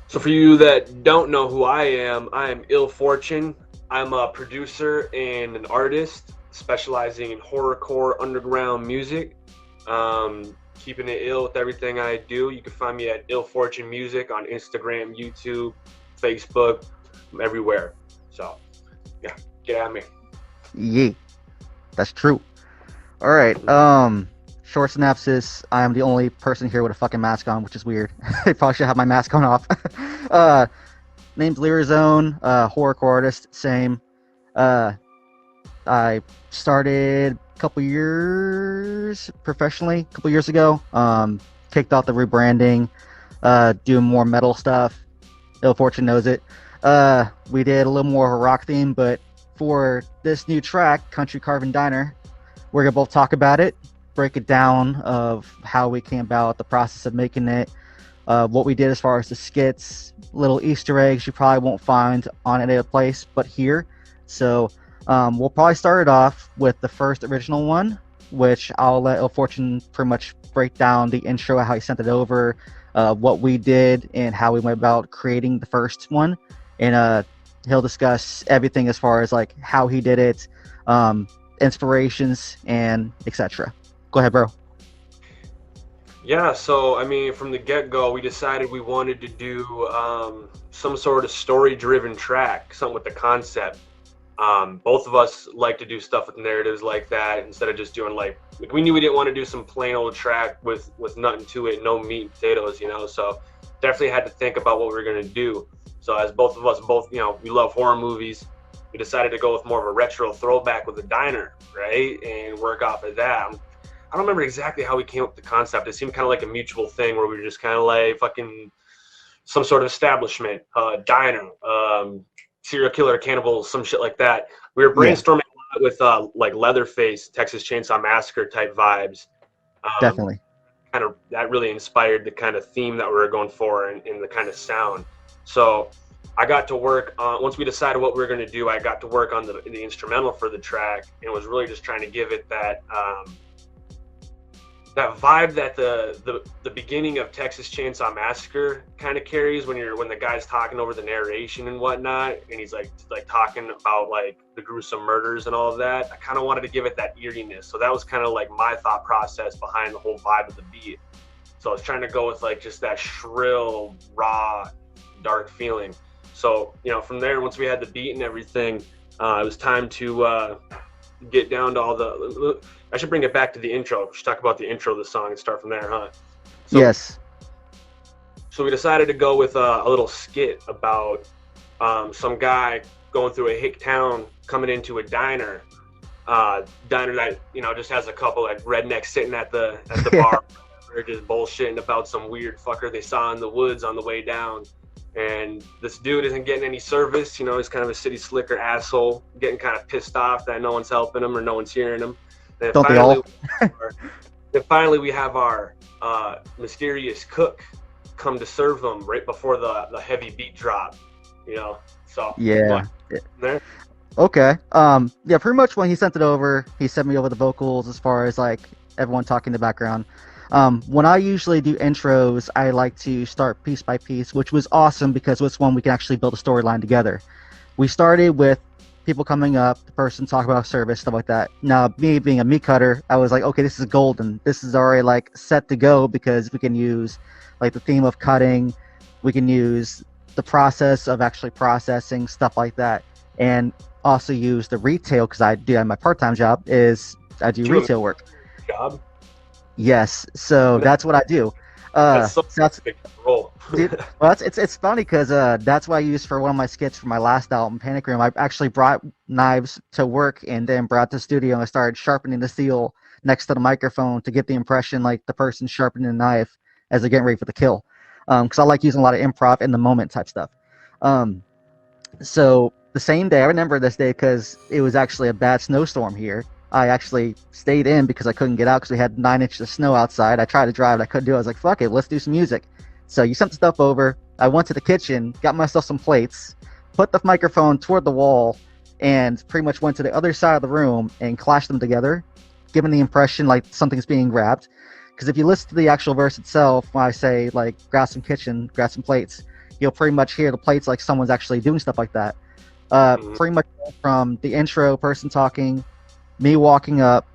So for you that don't know who I am Ill Fortune. I'm a producer and an artist specializing in horrorcore underground music. Keeping it ill with everything I do. You can find me at Ill Fortune Music on Instagram, YouTube, Facebook, everywhere. So yeah, get at me. Yeah, that's true. All right. Short synopsis. I am the only person here with a fucking mask on, which is weird. I probably should have my mask on off. uh, name's Lyrizone. Horrorcore artist. Same. Uh, I started a couple years professionally, a couple years ago. Kicked off the rebranding, doing more metal stuff. Ill Fortune knows it. We did a little more of a rock theme, but for this new track, Country Carvin Diner, we're gonna both talk about it, break it down of how we came about, the process of making it, what we did as far as the skits, little Easter eggs you probably won't find on any other place but here. So we'll probably start it off with the first original one, which I'll let Il Fortune pretty much break down the intro, how he sent it over, what we did, and how we went about creating the first one. And he'll discuss everything as far as like how he did it, inspirations, and etc. Go ahead, bro. Yeah, so I mean, from the get-go, we decided we wanted to do some sort of story-driven track, something with the concept. Both of us like to do stuff with narratives like that instead of just doing like we knew we didn't want to do some plain old track with nothing to it, no meat and potatoes, you know. So definitely had to think about what we were gonna do. So as both of us, we love horror movies. We decided to go with more of a retro throwback with a diner, right, and work off of that. I don't remember exactly how we came up with the concept. It seemed kind of like a mutual thing where we were just kind of like fucking some sort of establishment, diner, serial killer, cannibal, some shit like that. We were Yeah, brainstorming a lot with like Leatherface, Texas Chainsaw Massacre type vibes. Um, definitely. Kind of that really inspired the kind of theme that we were going for and the kind of sound. So I got to work on, once we decided what we were going to do, I got to work on the instrumental for the track and was really just trying to give it that vibe that the beginning of Texas Chainsaw Massacre kind of carries when the guy's talking over the narration and whatnot, and he's like talking about like the gruesome murders and all of that. I kind of wanted to give it that eeriness, so that was kind of like my thought process behind the whole vibe of the beat. So I was trying to go with like just that shrill, raw, dark feeling. So from there, once we had the beat and everything, it was time to get down to all the. I should bring it back to the intro. We should talk about the intro of the song and start from there, huh? So, Yes. so we decided to go with a little skit about some guy going through a hick town, coming into a diner that just has a couple like rednecks sitting at the bar. They're just bullshitting about some weird fucker they saw in the woods on the way down. And this dude isn't getting any service. He's kind of a city slicker asshole, getting kind of pissed off that no one's helping him or no one's hearing him. Then Don't they finally, all? we have our mysterious cook come to serve them right before the heavy beat drop. So Yeah. what there? Okay. Yeah, pretty much when he sent it over, he sent me over the vocals as far as like everyone talking in the background. When I usually do intros, I like to start piece by piece, which was awesome because this one we can actually build a storyline together. We started with people coming up, the person talking about service, stuff like that. Now, me being a meat cutter, I was like, okay, this is golden. This is already like set to go because we can use like the theme of cutting, we can use the process of actually processing stuff like that, and also use the retail because I do my part-time job is I do True retail work. job. Yes, so that's what I do. That's so So that's big role. dude. Well, it's funny because that's what I used for one of my skits for my last album, Panic Room. I actually brought knives to work and then brought to the studio and I started sharpening the steel next to the microphone to get the impression like the person sharpening the knife as they're getting ready for the kill. Because I like using a lot of improv in the moment type stuff. Um, so the same day, I remember this day because it was actually a bad snowstorm here. I actually stayed in because I couldn't get out because we had 9 inches of snow outside. I tried to drive, and I couldn't do it. I was like, fuck it, let's do some music. So you sent the stuff over. I went to the kitchen, got myself some plates, put the microphone toward the wall, and pretty much went to the other side of the room and clashed them together, giving the impression like something's being grabbed. Because if you listen to the actual verse itself, when I say like grab some kitchen, grab some plates, you'll pretty much hear the plates like someone's actually doing stuff like that. Mhm. Pretty much from the intro, person talking, me walking up.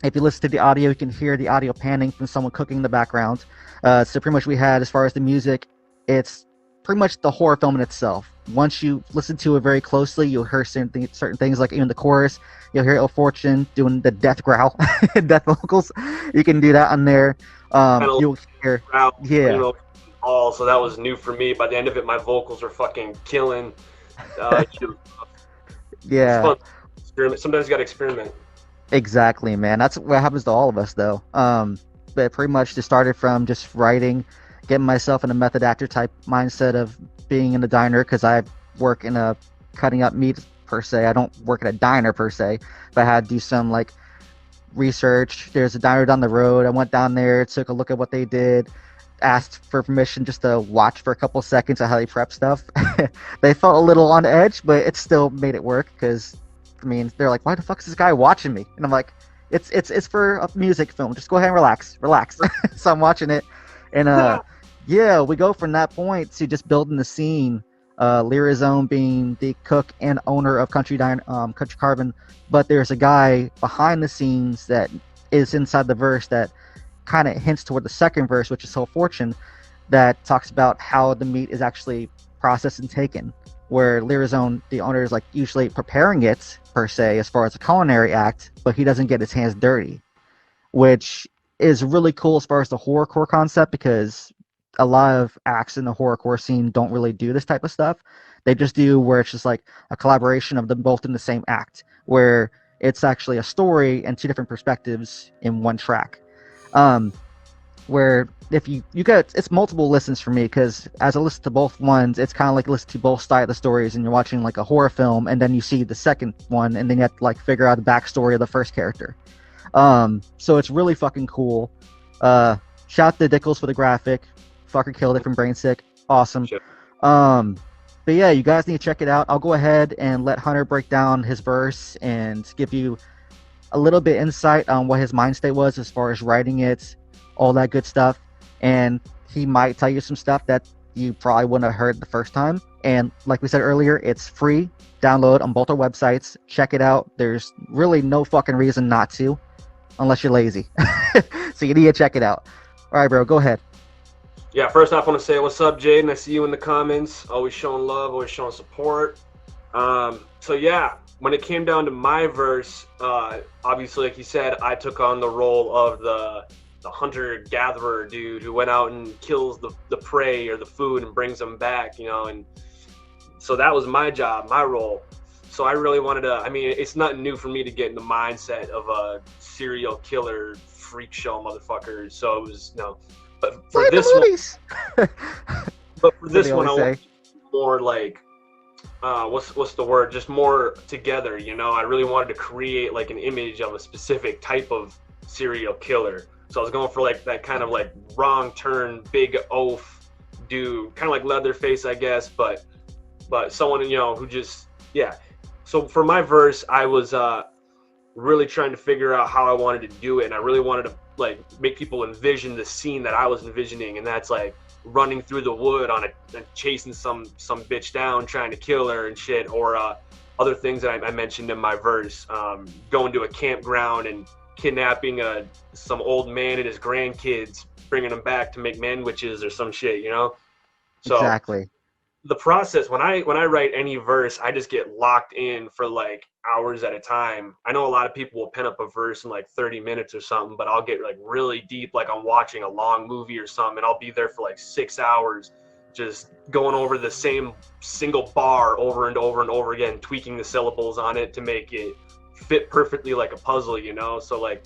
If you listen to the audio, you can hear the audio panning from someone cooking in the background. So pretty much we had, as far as the music, it's pretty much the horror film in itself. Once you listen to it very closely, you'll hear certain things like even the chorus. You'll hear Il Fortune doing the death growl, death vocals. You can do that on there. Kind of You'll hear, crowd, yeah, all. So that was new for me. By the end of it, my vocals were fucking killing. It was yeah, fun. Experiment. Sometimes you got to experiment. exactly, man. That's what happens to all of us, though. But pretty much just started from just writing, getting myself in a method actor type mindset of being in the diner because I work in a cutting up meat per se. I don't work at a diner per se, but I had to do some like research. There's a diner down the road. I went down there, took a look at what they did, asked for permission just to watch for a couple seconds of how they prep stuff. They felt a little on edge, but it still made it work because, I mean, they're like, "Why the fuck is this guy watching me?" And I'm like, "It's for a music film. Just go ahead and relax." So I'm watching it, and yeah, we go from that point to just building the scene. Lyrizone being the cook and owner of Country Carvin, but there's a guy behind the scenes that is inside the verse that kind of hints toward the second verse, which is Soul Fortune, that talks about how the meat is actually processed and taken. Where Lyrizone, the owner, is like usually preparing it per se as far as a culinary act, but he doesn't get his hands dirty, which is really cool as far as the horrorcore concept because a lot of acts in the horrorcore scene don't really do this type of stuff. They just do where it's just like a collaboration of them both in the same act, where it's actually a story and two different perspectives in one track. Um, where if you get it's multiple listens for me because as I listen to both ones, it's kind of like listen to both sides of the stories, and you're watching like a horror film, and then you see the second one, and then you have to like figure out the backstory of the first character. So it's really fucking cool. Shout out to Dickles for the graphic. Fucker killed it from Brain Sick. Awesome. Shit. But yeah, you guys need to check it out. I'll go ahead and let Hunter break down his verse and give you a little bit insight on what his mind state was as far as writing it, all that good stuff. And he might tell you some stuff that you probably wouldn't have heard the first time. And like we said earlier, it's free. Download on both our websites. Check it out. There's really no fucking reason not to, unless you're lazy. So you need to check it out. All right, bro, go ahead. Yeah, first off, I want to say what's up, Jaden. I see you in the comments. Always showing love, always showing support. So yeah, when it came down to my verse, obviously, like you said, I took on the role of the hunter-gatherer dude who went out and kills the prey or the food and brings them back, and so that was my job, my role. So I really wanted to, I mean, it's nothing new for me to get in the mindset of a serial killer freak show motherfucker. So it was, but for this one, but for this one, I want more like, what's the word? Just more together, I really wanted to create like an image of a specific type of serial killer. So I was going for like that kind of like wrong turn, big oaf dude, kind of like Leatherface, I guess, but someone, who just, yeah. So for my verse, I was really trying to figure out how I wanted to do it, and I really wanted to like make people envision the scene that I was envisioning, and that's like running through the wood on chasing some bitch down, trying to kill her and shit, or other things that I mentioned in my verse, going to a campground and kidnapping some old man and his grandkids, bringing them back to make manwitches or some shit, So Exactly. the process when I write any verse, I just get locked in for like hours at a time. I know a lot of people will pen up a verse in like 30 minutes or something, but I'll get like really deep, like I'm watching a long movie or something, and I'll be there for like 6 hours just going over the same single bar over and over and over again, tweaking the syllables on it to make it fit perfectly like a puzzle, So like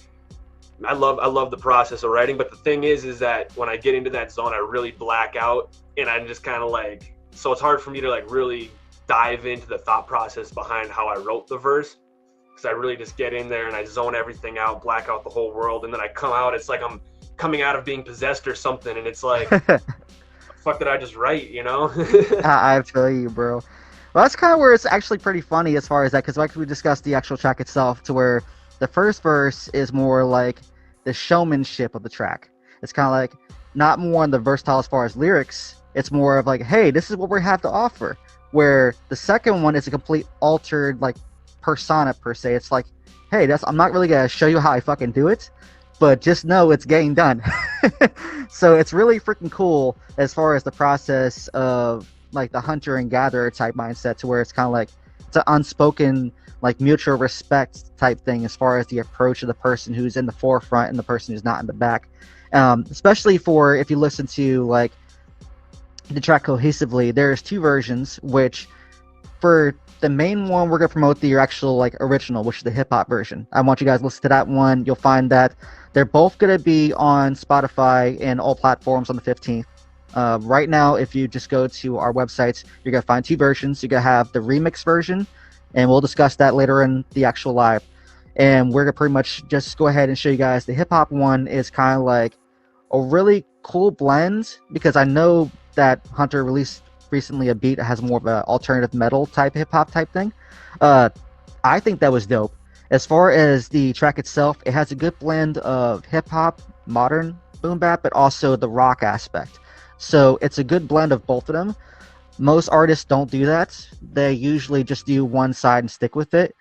I love the process of writing, but the thing is that when I get into that zone, I really black out, and I'm just kind of like, so it's hard for me to like really dive into the thought process behind how I wrote the verse, because I really just get in there and I zone everything out, black out the whole world, and then I come out, it's like I'm coming out of being possessed or something, and it's like, the fuck did I just write, I feel you, bro. Well, that's kind of where it's actually pretty funny as far as that, because like we discussed the actual track itself, to where the first verse is more like the showmanship of the track. It's kind of like not more on the versatile as far as lyrics. It's more of like, hey, this is what we have to offer. Where the second one is a complete altered like persona per se. It's like, hey, that's I'm not really gonna show you how I fucking do it, but just know it's getting done. So it's really freaking cool as far as the process of like the hunter and gatherer type mindset, to where it's kind of like it's an unspoken like mutual respect type thing as far as the approach of the person who's in the forefront and the person who's not in the back. Especially for if you listen to like the track cohesively, there's two versions, which for the main one we're going to promote the actual like original, which is the hip hop version. I want you guys to listen to that one. You'll find that they're both going to be on Spotify and all platforms on the 15th. Right now, if you just go to our websites, you're going to find two versions. You're going to have the remix version, and we'll discuss that later in the actual live. And we're going to pretty much just go ahead and show you guys the hip hop one is kind of like a really cool blend, because I know that Hunter released recently a beat that has more of an alternative metal type hip hop type thing. I think that was dope. As far as the track itself, it has a good blend of hip hop, modern boom bap, but also the rock aspect. So it's a good blend of both of them. Most artists don't do that. They usually just do one side and stick with it.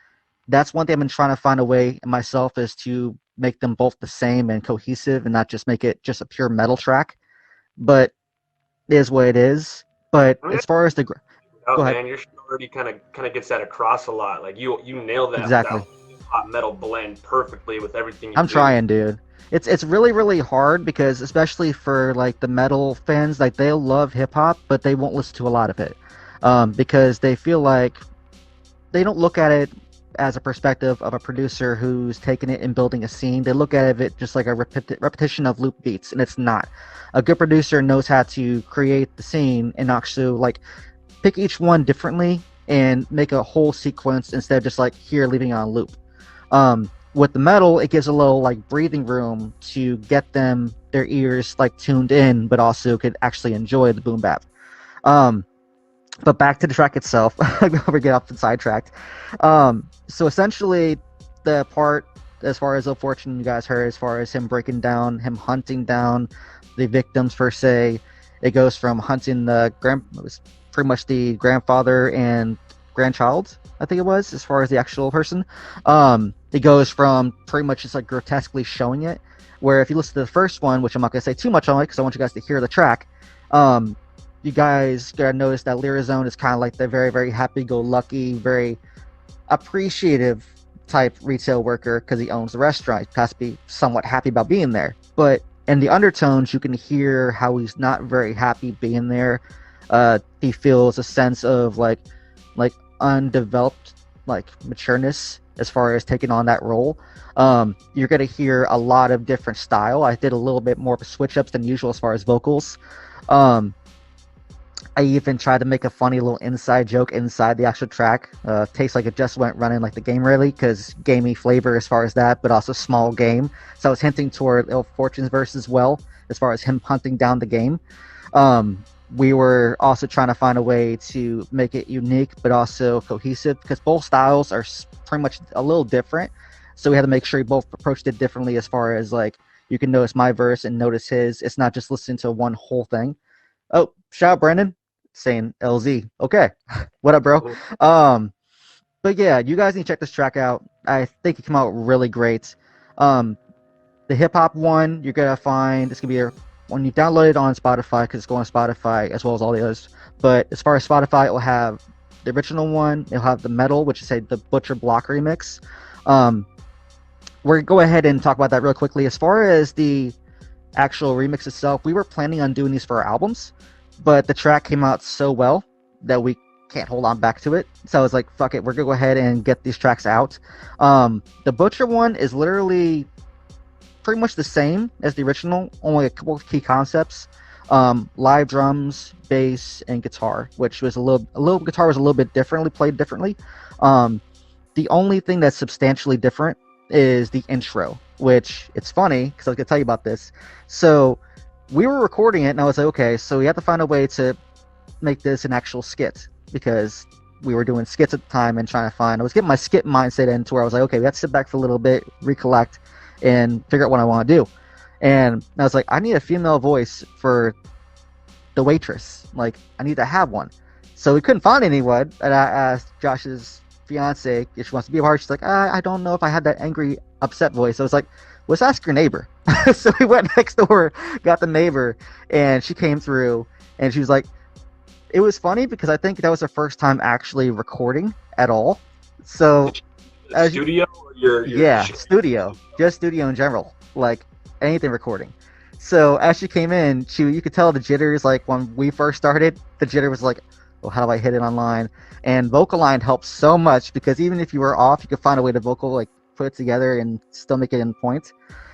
That's one thing I've been trying to find a way myself, is to make them both the same and cohesive and not just make it just a pure metal track. But it is what it is. But I mean, as far as the go ahead. man, your story kind of gets that across a lot. Like you nail that Exactly. hot metal blend perfectly with everything you I'm do. trying, dude. It's really really hard, because especially for like the metal fans, like they'll love hip hop, but they won't listen to a lot of it, because they feel like they don't look at it as a perspective of a producer who's taking it and building a scene. They look at it just like a repetition of loop beats, and it's not. A good producer knows how to create the scene and actually like pick each one differently and make a whole sequence instead of just like here leaving on loop. With the metal, it gives a little like breathing room to get them their ears like tuned in, but also could actually enjoy the boom bap. Um, but back to the track itself. We get off and sidetracked. So essentially, the part as far as the fortune you guys heard, as far as him breaking down, him hunting down the victims per se, it goes from hunting it was pretty much the grandfather and grandchild, I think it was, as far as the actual person. It goes from pretty much just like grotesquely showing it, where if you listen to the first one, which I'm not going to say too much on it because I want you guys to hear the track, you guys gotta notice that Lyrizone is kind of like the very, very happy-go-lucky, very appreciative type retail worker, because he owns the restaurant. He has to be somewhat happy about being there. But in the undertones, you can hear how he's not very happy being there. He feels a sense of like undeveloped like matureness as far as taking on that role. You're gonna hear a lot of different style. I did a little bit more switch ups than usual as far as vocals. I even tried to make a funny little inside joke inside the actual track. Tastes like it just went running like the game really, because gamey flavor as far as that, but also small game. So I was hinting toward Ill Fortune's verse as well, as far as him hunting down the game. We were also trying to find a way to make it unique, but also cohesive, because both styles are pretty much a little different. So we had to make sure we both approached it differently, as far as like, you can notice my verse and notice his. It's not just listening to one whole thing. Oh, shout out Brandon saying LZ. Okay. What up, bro? But yeah, you guys need to check this track out. I think it came out really great. The hip hop one, you're gonna find it's gonna be when you download it on Spotify, because it's going on Spotify as well as all the others. But as far as Spotify, it will have the original one. It'll have the metal, which is the Butcher Block remix. We're gonna go ahead and talk about that real quickly. As far as the actual remix itself, we were planning on doing these for our albums, but the track came out so well that we can't hold on back to it. So I was like, fuck it, we're gonna go ahead and get these tracks out. The Butcher one is literally pretty much the same as the original, only a couple of key concepts. Live drums, bass, and guitar, which was a little guitar was a little bit differently played differently. The only thing that's substantially different is the intro, which it's funny because I was gonna tell you about this. So we were recording it, and I was like, okay, so we have to find a way to make this an actual skit, because we were doing skits at the time and trying to find. I was getting my skit mindset into where I was like, okay, we have to sit back for a little bit, recollect, and figure out what I want to do. And I was like, I need a female voice for the waitress. Like, I need to have one. So we couldn't find anyone, and I asked Josh's fiance if she wants to be a part. She's like, I don't know if I had that angry, upset voice. So I was like, let's ask your neighbor. So we went next door, got the neighbor, and she came through, and she was like, it was funny because I think that was her first time actually recording at all. So Studio or yeah, studio, just studio in general, like anything recording. So as she came in, you could tell the jitters. Like when we first started, the jitter was like, well, how do I hit it online? And vocal line helps so much because even if you were off, you could find a way to vocal like put it together and still make it in point.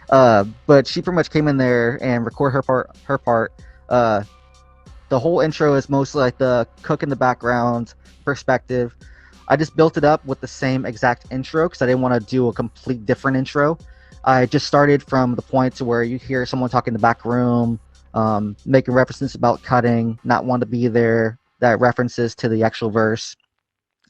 But she pretty much came in there and record her part. The whole intro is mostly like the cook in the background perspective. I just built it up with the same exact intro because I didn't want to do a complete different intro. I just started from the point to where you hear someone talking in the back room, making references about cutting, not want to be there, that references to the actual verse.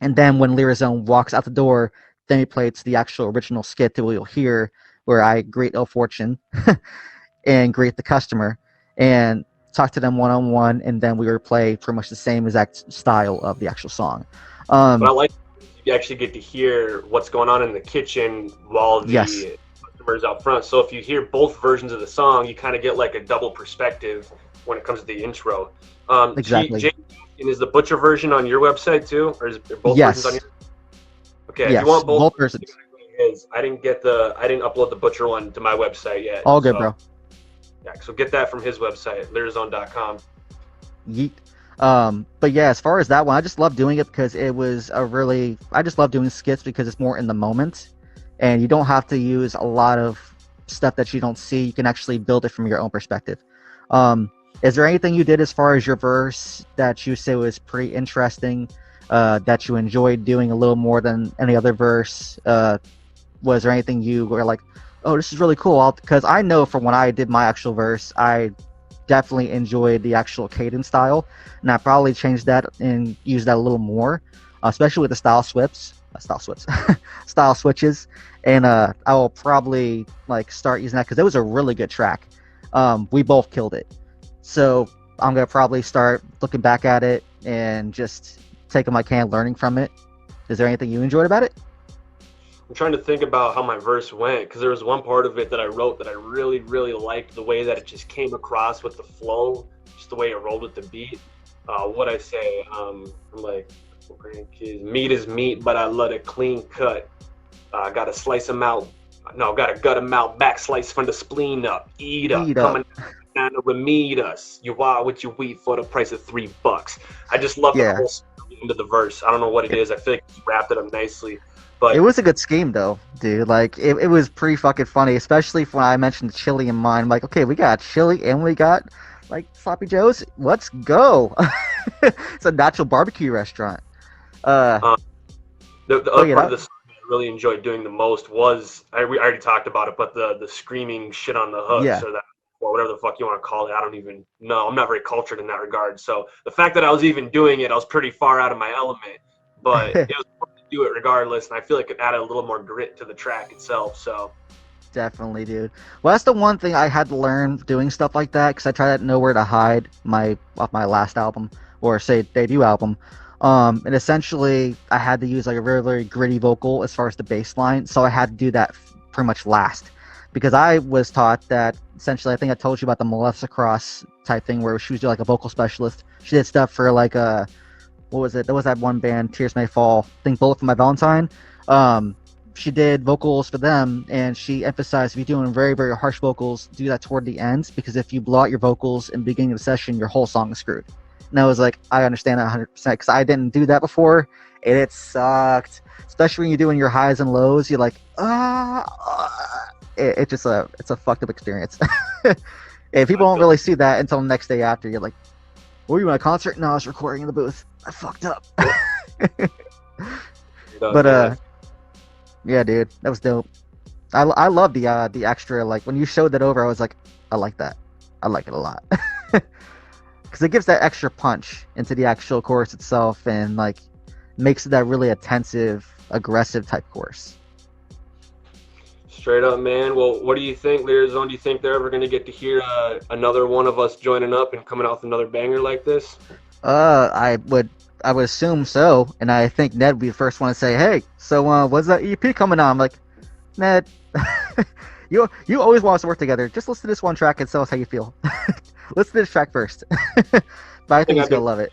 And then when Lyrizone walks out the door, then we play to the actual original skit that we'll hear where I greet ill fortune and greet the customer and talk to them one-on-one, and then we would play pretty much the same exact style of the actual song. But I like you actually get to hear what's going on in the kitchen while the yes. customers out front. So if you hear both versions of the song, you kind of get like a double perspective when it comes to the intro. Exactly. Jake, is the butcher version on your website too, or is both yes. versions on your? Okay, yes. if you want both versions. I didn't upload the butcher one to my website yet. All good, bro. Yeah, so get that from his website, lyrizone.com. Yeet. But yeah, as far as that one, I just love doing it because I just love doing skits because it's more in the moment and you don't have to use a lot of stuff that you don't see. You can actually build it from your own perspective. Is there anything you did as far as your verse that you say was pretty interesting, that you enjoyed doing a little more than any other verse? Was there anything you were like, oh, this is really cool? Because I know from when I did my actual verse, I definitely enjoyed the actual cadence style, and I probably changed that and used that a little more, especially with the style switches. And I will probably like start using that because it was a really good track. We both killed it, so I'm gonna probably start looking back at it and just taking my can, learning from it. Is there anything you enjoyed about it? I'm trying to think about how my verse went because there was one part of it that I wrote that I really, really liked the way that it just came across with the flow, just the way it rolled with the beat. What I say, I'm like, grandkids, meat is meat, but I love it clean cut. Gotta slice them out. No, gotta gut them out, back slice from the spleen up. Eat up. Coming down to meet us. You are what you eat for the price of $3. I just love the whole end of the verse. I don't know what it is. I feel like you wrapped it up nicely. But it was a good scheme though, dude. Like it was pretty fucking funny, especially when I mentioned chili in mine. I'm like, okay, we got chili and we got like Sloppy Joe's. Let's go. It's a natural barbecue restaurant. The other part of the song that I really enjoyed doing the most was we already talked about it, but the screaming shit on the hooks or whatever the fuck you want to call it. I don't even know. I'm not very cultured in that regard. So the fact that I was even doing it, I was pretty far out of my element. But it was fun to do it regardless, and I feel like it added a little more grit to the track itself. So definitely, dude. Well, that's the one thing I had to learn doing stuff like that because I tried to know where to hide off my last album or say debut album. And essentially, I had to use like a very, very gritty vocal as far as the bass line, so I had to do that pretty much last because I was taught that essentially, I think I told you about the Melissa Cross type thing where she was like a vocal specialist. She did stuff for like what was it? There was that one band, Tears May Fall, I think Bullet for My Valentine. She did vocals for them, and she emphasized if you're doing very, very harsh vocals, do that toward the end, because if you blow out your vocals in the beginning of the session, your whole song is screwed. And I was like, I understand that 100%, because I didn't do that before, and it sucked. Especially when you're doing your highs and lows, you're like, it's a fucked up experience. And people don't really see that until the next day after. You're like, were you at a concert? No, I was recording in the booth. I fucked up. But yeah, dude, that was dope. I love the extra, like when you showed that over, I was like, I like that. I like it a lot. Because it gives that extra punch into the actual chorus itself and like makes it that really attentive, aggressive type chorus. Straight up, man. Well, what do you think, Lyrizone? Do you think they're ever going to get to hear another one of us joining up and coming out with another banger like this? I would assume so, and I think Ned would be the first one to say, "Hey, so when's that EP coming on?" I'm like, Ned, you always want us to work together. Just listen to this one track and tell us how you feel. Listen to this track first. But I I think think he's gonna love it.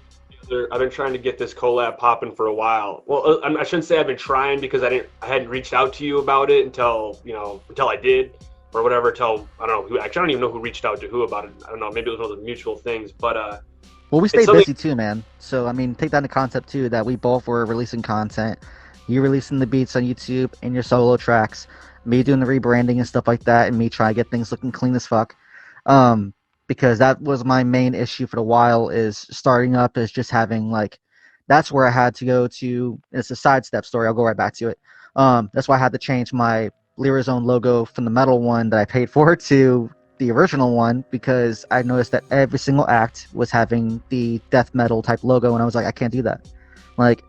I've been trying to get this collab popping for a while. Well, I shouldn't say I've been trying because I hadn't reached out to you about it until until I did or whatever. Until I don't know who. Actually, I don't even know who reached out to who about it. I don't know. Maybe it was one of the mutual things. But Well, we it's stay something. busy too, man. So I mean, take that into concept too. That we both were releasing content. You releasing the beats on YouTube and your solo tracks. Me doing the rebranding and stuff like that, and me trying to get things looking clean as fuck. Because that was my main issue for a while, is starting up as just having like, that's where I had to go to. It's a sidestep story. I'll go right back to it. That's why I had to change my Lyrizone logo from the metal one that I paid for to the original one, because I noticed that every single act was having the death metal type logo, and I was like, I can't do that. Like,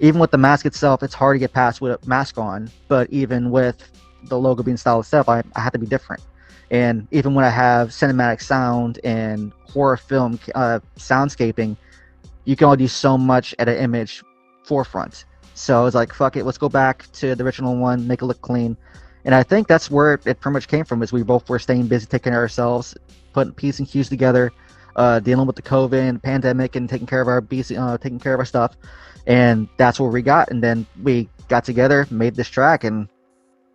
even with the mask itself, it's hard to get past with a mask on, but even with the logo being styled itself, I had to be different. And even when I have cinematic sound and horror film soundscaping, you can only do so much at an image forefront. So I was like, fuck it, let's go back to the original one, make it look clean. And I think that's where it pretty much came from, is we both were staying busy taking care of ourselves, putting P's and Q's together, dealing with the COVID and pandemic and taking care of our stuff. And that's where we got. And then we got together, made this track, and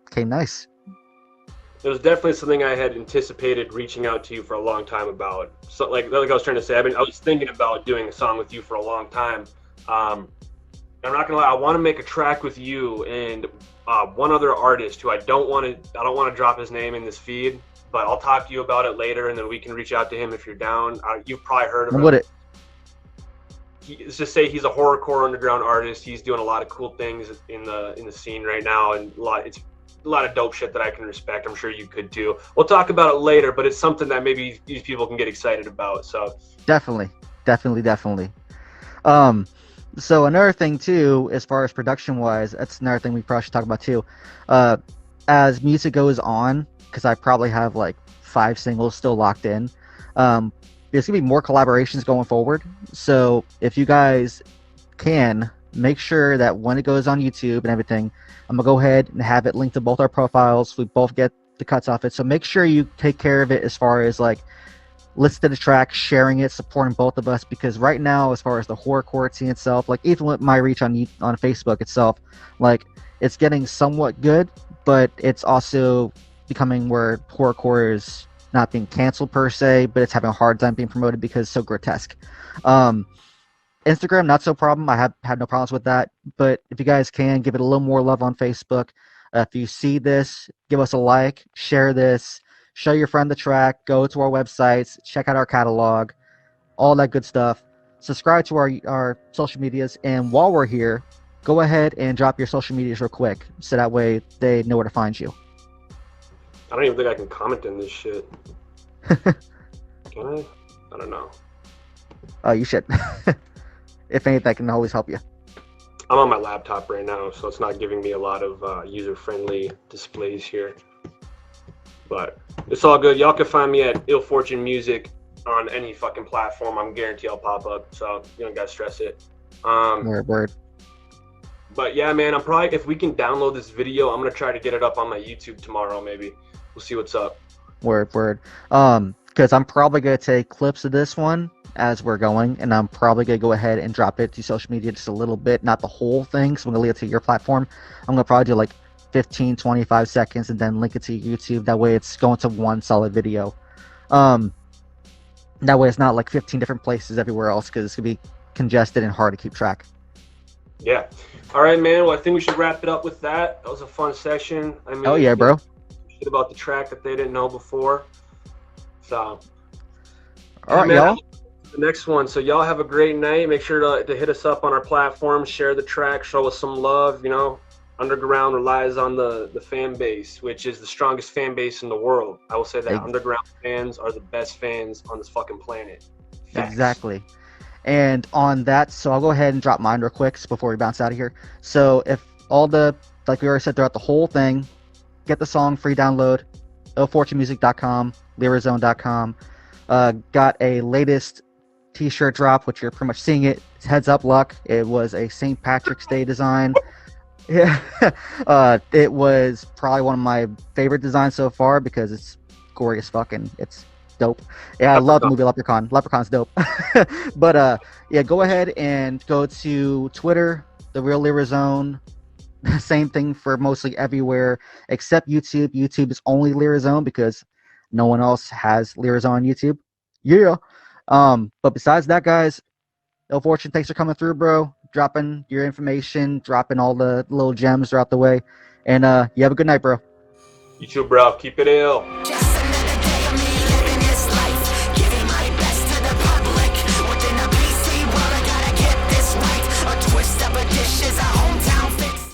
came nice. It was definitely something I had anticipated reaching out to you for a long time about. So, like I was trying to say, I was thinking about doing a song with you for a long time. I'm not gonna lie, I want to make a track with you and one other artist who I don't want to drop his name in this feed, but I'll talk to you about it later, and then we can reach out to him if you're down. You've probably heard of And him. would it? Let's just say he's a horrorcore underground artist. He's doing a lot of cool things in the scene right now, and it's a lot of dope shit that I can respect. I'm sure you could too. We'll talk about it later, but it's something that maybe these people can get excited about. So Definitely. Um, so another thing too, as far as production wise, that's another thing we probably should talk about too. Uh, as music goes on, because I probably have like 5 singles still locked in. There's gonna be more collaborations going forward. So if you guys can, make sure that when it goes on YouTube and everything, I'm gonna go ahead and have it linked to both our profiles. We both get the cuts off it. So make sure you take care of it as far as like listen to the track, sharing it, supporting both of us. Because right now, as far as the horrorcore scene itself, like even with my reach on Facebook itself, like it's getting somewhat good, but it's also becoming where horrorcore is not being canceled per se, but it's having a hard time being promoted because it's so grotesque. Instagram, not so problem. I have had no problems with that. But if you guys can, give it a little more love on Facebook. If you see this, give us a like, share this, show your friend the track, go to our websites, check out our catalog, all that good stuff. Subscribe to our social medias, and while we're here, go ahead and drop your social medias real quick, so that way they know where to find you. I don't even think I can comment on this shit. Can I? I don't know. Oh, you should. If anything, I can always help you. I'm on my laptop right now, so it's not giving me a lot of user-friendly displays here. But it's all good. Y'all can find me at Ill Fortune Music on any fucking platform. I'm guaranteed I'll pop up, so you don't gotta stress it. Word. But yeah, man, I'm probably, if we can download this video, I'm gonna try to get it up on my YouTube tomorrow. Maybe we'll see what's up. Word. Because I'm probably gonna take clips of this one as we're going, and I'm probably gonna go ahead and drop it to social media just a little bit, not the whole thing. So I'm gonna leave it to your platform. I'm gonna probably do like 15, 25 seconds, and then link it to YouTube. That way, it's going to one solid video. That way, it's not like 15 different places everywhere else, because it's gonna be congested and hard to keep track. Yeah. All right, man. Well, I think we should wrap it up with that. That was a fun session. I mean, Oh yeah, bro. Shit about the track that they didn't know before. So. All right, man, y'all. The next one. So y'all have a great night. Make sure to hit us up on our platform, share the track, show us some love. You know, Underground relies on the fan base, which is the strongest fan base in the world. I will say that Underground fans are the best fans on this fucking planet. Facts. Exactly. And on that, so I'll go ahead and drop mine real quick before we bounce out of here. So if all the, like we already said throughout the whole thing, get the song, free download, illfortunemusic.com, lyrizone.com. Got a latest t-shirt drop, which you're pretty much seeing it. It's Heads Up Luck. It was a St. Patrick's Day design. Yeah, it was probably one of my favorite designs so far because it's gory as fucking. It's dope. Yeah, I love the movie Leprechaun. Leprechaun's dope. But yeah, go ahead and go to Twitter, The Real Lyrizone. Same thing for mostly everywhere except YouTube. YouTube is only Lyrizone because no one else has Lyrizone on YouTube. Yeah. But besides that, guys, El Fortune, thanks for coming through, bro. Dropping your information, dropping all the little gems throughout the way. And you have a good night, bro. You too, bro. Keep it ill.